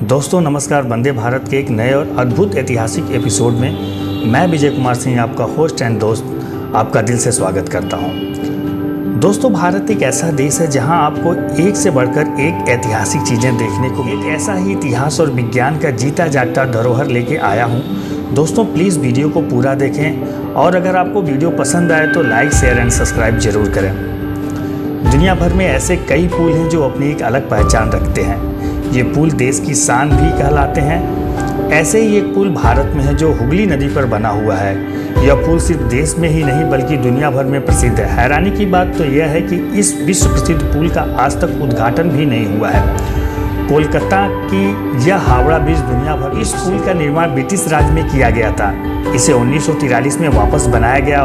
दोस्तों नमस्कार। वंदे भारत के एक नए और अद्भुत ऐतिहासिक एपिसोड में मैं विजय कुमार सिंह आपका होस्ट एंड दोस्त आपका दिल से स्वागत करता हूं। दोस्तों भारत एक ऐसा देश है जहां आपको एक से बढ़कर एक ऐतिहासिक चीज़ें देखने को एक ऐसा ही इतिहास और विज्ञान का जीता जागता धरोहर लेके आया हूं। दोस्तों प्लीज़ वीडियो को पूरा देखें और अगर आपको वीडियो पसंद आए तो लाइक शेयर एंड सब्सक्राइब जरूर करें। दुनिया भर में ऐसे कई पुल हैं जो अपनी एक अलग पहचान रखते हैं। ये पुल देश की शान भी कहलाते हैं। ऐसे ही एक पुल भारत में है जो हुगली नदी पर बना हुआ है। यह पुल सिर्फ देश में ही नहीं बल्कि दुनिया भर में प्रसिद्ध है। हैरानी की बात तो यह है कि इस विश्व प्रसिद्ध पुल का आज तक उद्घाटन भी नहीं हुआ है। कोलकाता की यह हावड़ा ब्रिज दुनिया भर। इस पुल का निर्माण ब्रिटिश राज में किया गया था। इसे 1943 में वापस बनाया गया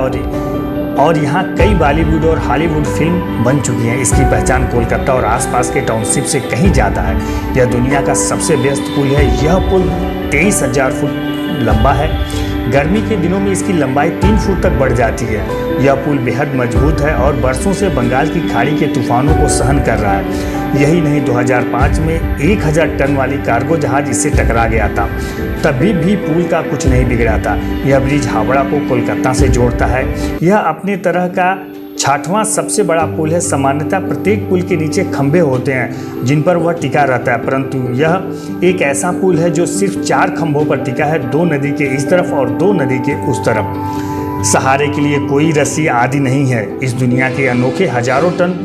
और यहाँ कई बॉलीवुड और हॉलीवुड फिल्म बन चुकी हैं। इसकी पहचान कोलकाता और आसपास के टाउनशिप से कहीं ज़्यादा है। यह दुनिया का सबसे व्यस्त पुल है। यह पुल 23,000 फुट लंबा है। गर्मी के दिनों में इसकी लंबाई 3 फुट तक बढ़ जाती है। यह पुल बेहद मजबूत है और बरसों से बंगाल की खाड़ी के तूफानों को सहन कर रहा है। यही नहीं 2005 में 1000 टन वाली कार्गो जहाज इससे टकरा गया था, तभी भी पुल का कुछ नहीं बिगड़ा था। यह ब्रिज हावड़ा को कोलकाता से जोड़ता है। यह अपने तरह का 6वां सबसे बड़ा पुल है। सामान्यतः प्रत्येक पुल के नीचे खंभे होते हैं जिन पर वह टिका रहता है, परंतु यह एक ऐसा पुल है जो सिर्फ 4 खंभों पर टिका है, 2 नदी के इस तरफ और 2 नदी के उस तरफ। सहारे के लिए कोई रस्सी आदि नहीं है। इस दुनिया के अनोखे हजारों टन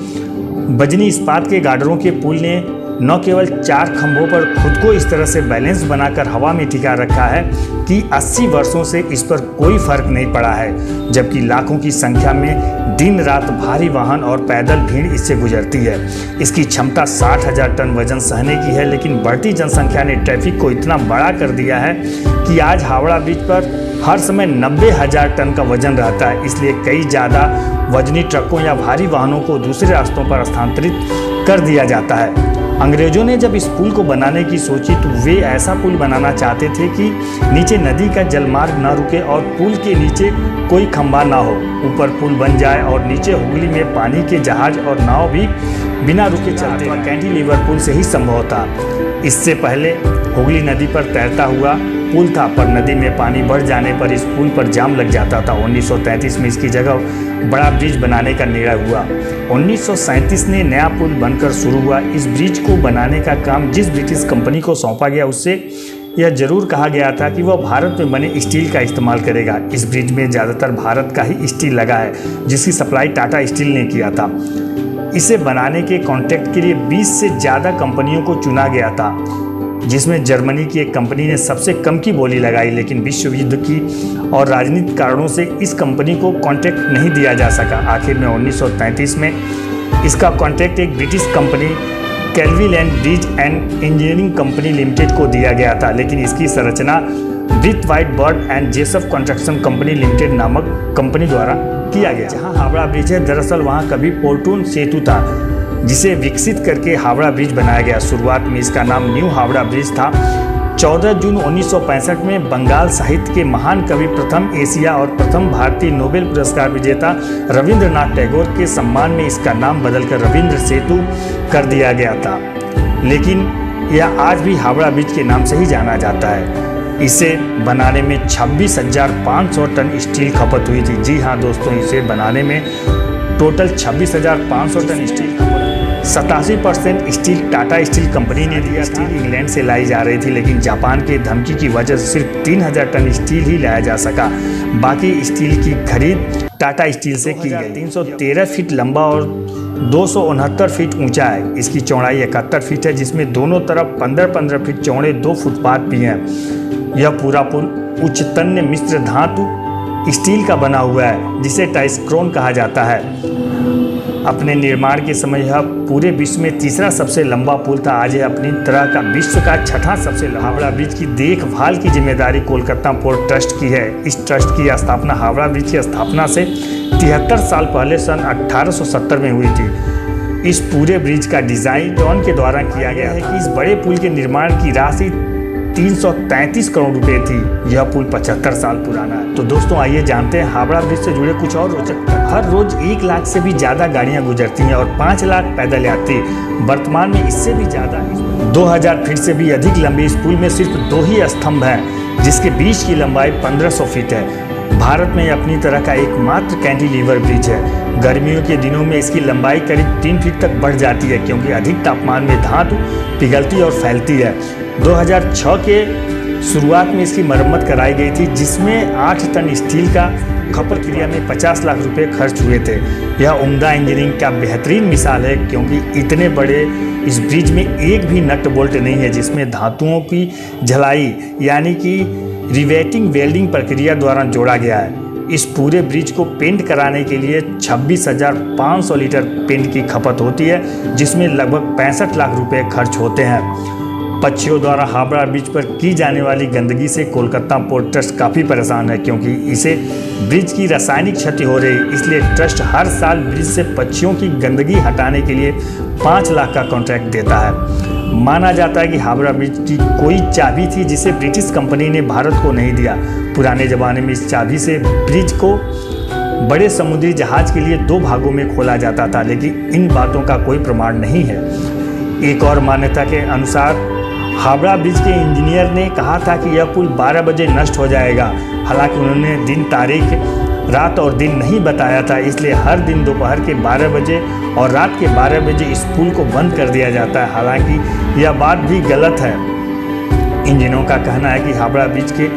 वजनी इस्पात के गार्डरों के पुल ने न केवल 4 खंभों पर खुद को इस तरह से बैलेंस बनाकर हवा में टिका रखा है कि 80 वर्षों से इस पर कोई फर्क नहीं पड़ा है, जबकि लाखों की संख्या में दिन रात भारी वाहन और पैदल भीड़ इससे गुजरती है। इसकी क्षमता 60,000 टन वजन सहने की है, लेकिन बढ़ती जनसंख्या ने ट्रैफिक को इतना बड़ा कर दिया है कि आज हावड़ा ब्रिज पर हर समय 90,000 टन का वजन रहता है। इसलिए कई ज़्यादा वजनी ट्रकों या भारी वाहनों को दूसरे रास्तों पर स्थानांतरित कर दिया जाता है। अंग्रेजों ने जब इस पुल को बनाने की सोची तो वे ऐसा पुल बनाना चाहते थे कि नीचे नदी का जलमार्ग न रुके और पुल के नीचे कोई खंभा ना हो। ऊपर पुल बन जाए और नीचे हुगली में पानी के जहाज और नाव भी बिना रुके चलते हैं। कैंटिलीवर पुल से ही संभव था। इससे पहले हुगली नदी पर तैरता हुआ पुल था, पर नदी में पानी बढ़ जाने पर इस पुल पर जाम लग जाता था। 1933 में इसकी जगह बड़ा ब्रिज बनाने का निर्णय हुआ। 1937 में नया पुल बनकर शुरू हुआ। इस ब्रिज को बनाने का काम जिस ब्रिटिश कंपनी को सौंपा गया उससे यह जरूर कहा गया था कि वह भारत में बने स्टील का इस्तेमाल करेगा। इस ब्रिज में ज़्यादातर भारत का ही स्टील लगा है, जिसकी सप्लाई टाटा स्टील ने किया था। इसे बनाने के कॉन्ट्रैक्ट के लिए 20 से ज़्यादा कंपनियों को चुना गया था, जिसमें जर्मनी की एक कंपनी ने सबसे कम की बोली लगाई, लेकिन विश्व युद्ध की और राजनीतिक कारणों से इस कंपनी को कॉन्ट्रैक्ट नहीं दिया जा सका। आखिर में 1933 में इसका कॉन्ट्रैक्ट एक British company Cleveland bridge and engineering company limited को दिया गया था, लेकिन इसकी संरचना Braithwaite Burn and Jessop construction company limited नामक कंपनी द्वारा किया गया। जहाँ हावड़ा ब्रिज है, दरअसल वहाँ कभी पोर्टून सेतु था, जिसे विकसित करके हावड़ा ब्रिज बनाया गया। शुरुआत में इसका नाम न्यू हावड़ा ब्रिज था। 14 जून 1965 में बंगाल साहित्य के महान कवि, प्रथम एशिया और प्रथम भारतीय नोबेल पुरस्कार विजेता रविंद्रनाथ टैगोर के सम्मान में इसका नाम बदलकर रविंद्र सेतु कर दिया गया था, लेकिन यह आज भी हावड़ा ब्रिज के नाम से ही जाना जाता है। इसे बनाने में 26,500 टन स्टील खपत हुई थी। जी हाँ दोस्तों, इसे बनाने में टोटल 26,500 टन स्टील खपत। 87% स्टील टाटा स्टील कंपनी ने दिया। स्टील इंग्लैंड से लाई जा रही थी, लेकिन जापान की धमकी की वजह से सिर्फ 3,000 टन स्टील ही लाया जा सका। बाकी स्टील की खरीद टाटा स्टील से की गई। 313 फीट लंबा और 269 फीट ऊंचा है। इसकी चौड़ाई 71 फीट है, जिसमें दोनों तरफ 15-15 फीट चौड़े 2 फुटपाथ भी हैं। यह पूरा पुल उच्च तन्य मिश्र धातु स्टील का बना हुआ है, जिसे टाइस्क्रोन कहा जाता है। अपने निर्माण के समय यह पूरे विश्व में 3रा सबसे लंबा पुल था। आज यह अपनी तरह का विश्व का 6वां सबसे लंबा। हावड़ा ब्रिज की देखभाल की जिम्मेदारी कोलकाता पोर्ट ट्रस्ट की है। इस ट्रस्ट की स्थापना हावड़ा ब्रिज की स्थापना से 73 साल पहले सन 1870 में हुई थी। इस पूरे ब्रिज का डिजाइन जॉन के द्वारा किया गया है कि इस बड़े पुल के निर्माण की राशि 333 करोड़ रुपए थी। यह पुल 75 साल पुराना है। तो दोस्तों आइए जानते हैं हावड़ा ब्रिज से जुड़े कुछ और रोचक। हर रोज 1 लाख से भी ज़्यादा गाड़ियां गुजरती हैं और 5 लाख पैदल यात्री। वर्तमान में इससे भी ज़्यादा 2000 फीट से भी अधिक लंबी इस पुल में सिर्फ 2 ही स्तंभ हैं, जिसके बीच की लंबाई 1500 फीट है। भारत में अपनी तरह का एकमात्र कैंटिलीवर ब्रिज है। गर्मियों के दिनों में इसकी लंबाई करीब 3 फीट तक बढ़ जाती है, क्योंकि अधिक तापमान में धातु पिघलती और फैलती है। 2006 के शुरुआत में इसकी मरम्मत कराई गई थी, जिसमें 8 टन स्टील का खपत क्रिया में 50 लाख रुपए खर्च हुए थे। यह उम्दा इंजीनियरिंग का बेहतरीन मिसाल है, क्योंकि इतने बड़े इस ब्रिज में एक भी नट बोल्ट नहीं है, जिसमें धातुओं की झलाई यानी कि रिवेटिंग वेल्डिंग प्रक्रिया द्वारा जोड़ा गया है। इस पूरे ब्रिज को पेंट कराने के लिए 26,500 लीटर पेंट की खपत होती है, जिसमें लगभग 65 लाख रुपए खर्च होते हैं। पक्षियों द्वारा हावड़ा ब्रिज पर की जाने वाली गंदगी से कोलकाता पोर्ट ट्रस्ट काफ़ी परेशान है, क्योंकि इसे ब्रिज की रासायनिक क्षति हो रही है। इसलिए ट्रस्ट हर साल ब्रिज से पक्षियों की गंदगी हटाने के लिए 5 लाख का कॉन्ट्रैक्ट देता है। माना जाता है कि हावड़ा ब्रिज की कोई चाबी थी, जिसे ब्रिटिश कंपनी ने भारत को नहीं दिया। पुराने ज़माने में इस चाबी से ब्रिज को बड़े समुद्री जहाज के लिए 2 भागों में खोला जाता था, लेकिन इन बातों का कोई प्रमाण नहीं है। एक और मान्यता के अनुसार हावड़ा ब्रिज के इंजीनियर ने कहा था कि यह पुल 12 बजे नष्ट हो जाएगा। हालांकि उन्होंने दिन, तारीख, रात और दिन नहीं बताया था, इसलिए हर दिन दोपहर के 12 बजे और रात के 12 बजे इस पुल को बंद कर दिया जाता है। हालांकि यह बात भी गलत है। इंजीनियरों का कहना है कि हावड़ा ब्रिज के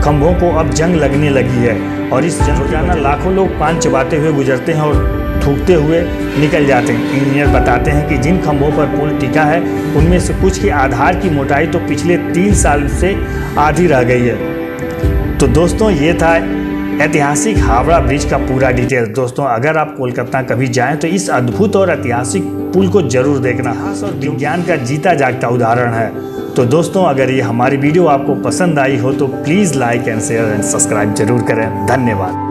खंभों को अब जंग लगने लगी है और इस जंग रोजाना लाखों लोग पान चबाते हुए गुजरते हैं और थूकते हुए निकल जाते हैं। इंजीनियर बताते हैं कि जिन खंभों पर पुल टिका है, उनमें से कुछ के आधार की मोटाई तो पिछले 3 साल से आधी रह गई है। तो दोस्तों, ये था ऐतिहासिक हावड़ा ब्रिज का पूरा डिटेल। दोस्तों, अगर आप कोलकाता कभी जाएं तो इस अद्भुत और ऐतिहासिक पुल को जरूर देखना। और विज्ञान का जीता जागता उदाहरण है। तो दोस्तों, अगर ये हमारी वीडियो आपको पसंद आई हो तो please like and share and subscribe जरूर करें। धन्यवाद।